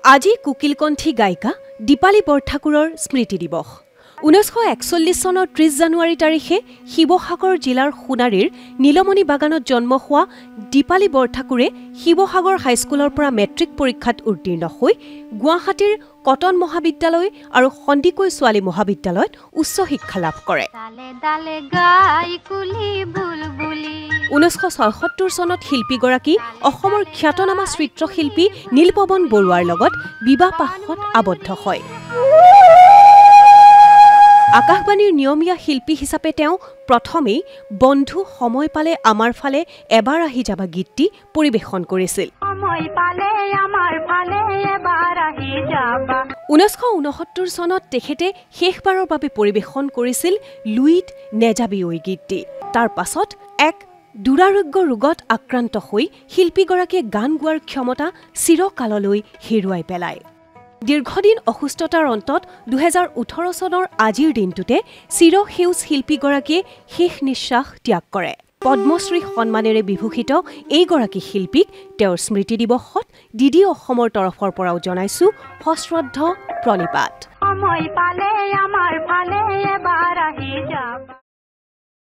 আজি কুকিলকণ্ঠী গায়িকা দীপালী বৰঠাকুৰৰ স্মৃতি দিৱস 1941 চনৰ 30 জানুৱাৰী তাৰিখে শিৱসাগৰ জিলাৰ সোণাৰীৰ নীলমণি বাগানত জন্ম হোৱা দীপালী বৰঠাকুৰে শিৱসাগৰ হাইস্কুলৰ পৰা মেট্ৰিক পৰীক্ষাত উত্তীৰ্ণ হৈ গুৱাহাটীৰ কটন মহাবিদ্যালয় আৰু সন্দিকৈ ছোৱালী মহাবিদ্যালয়ত উচ্চ শিক্ষা লাভ কৰে। 1976 চনত শিল্পীগৰাকী অসমৰ খ্যাতনামা চিত্ৰশিল্পী নীলপৱন বৰুৱাৰ লগত বিবাহপাশত আবদ্ধ হয়। আকাশবাণীৰ নিয়মীয়া শিল্পী হিচাপে তেওঁ প্ৰথমেই বন্ধু সময় পালে আমাৰ ফালে এবাৰ আহি যাবা গীতটি পৰিৱেশন কৰিছিল। 1969 চনত তেখেতে শেষবাৰৰ বাবে পৰিৱেশন কৰিছিল লুইত নেজাবি ঐ গীতটি। তাৰ পাছত এক দুৰাৰোগ্য ৰোগত আক্ৰান্ত হৈ শিল্পীগৰাকীয়ে গান গোৱাৰ ক্ষমতা চিৰকাললৈ হেৰুৱাই পেলায়। দীৰ্ঘদিন অসুস্থতাৰ অন্তত 2018 চনৰ আজিৰ দিনটোতে চিৰসেউজ শিল্পীগৰাকীয়ে শেষ নিশ্বাস ত্যাগ কৰে। পদ্মশ্ৰী সন্মানেৰে বিভূষিত এইগৰাকী শিল্পীক তেওঁৰ স্মৃতি দিৱসত ডিডি অসমৰ তৰফৰ পৰাও জনাইছো সশ্ৰদ্ধ প্ৰণিপাত।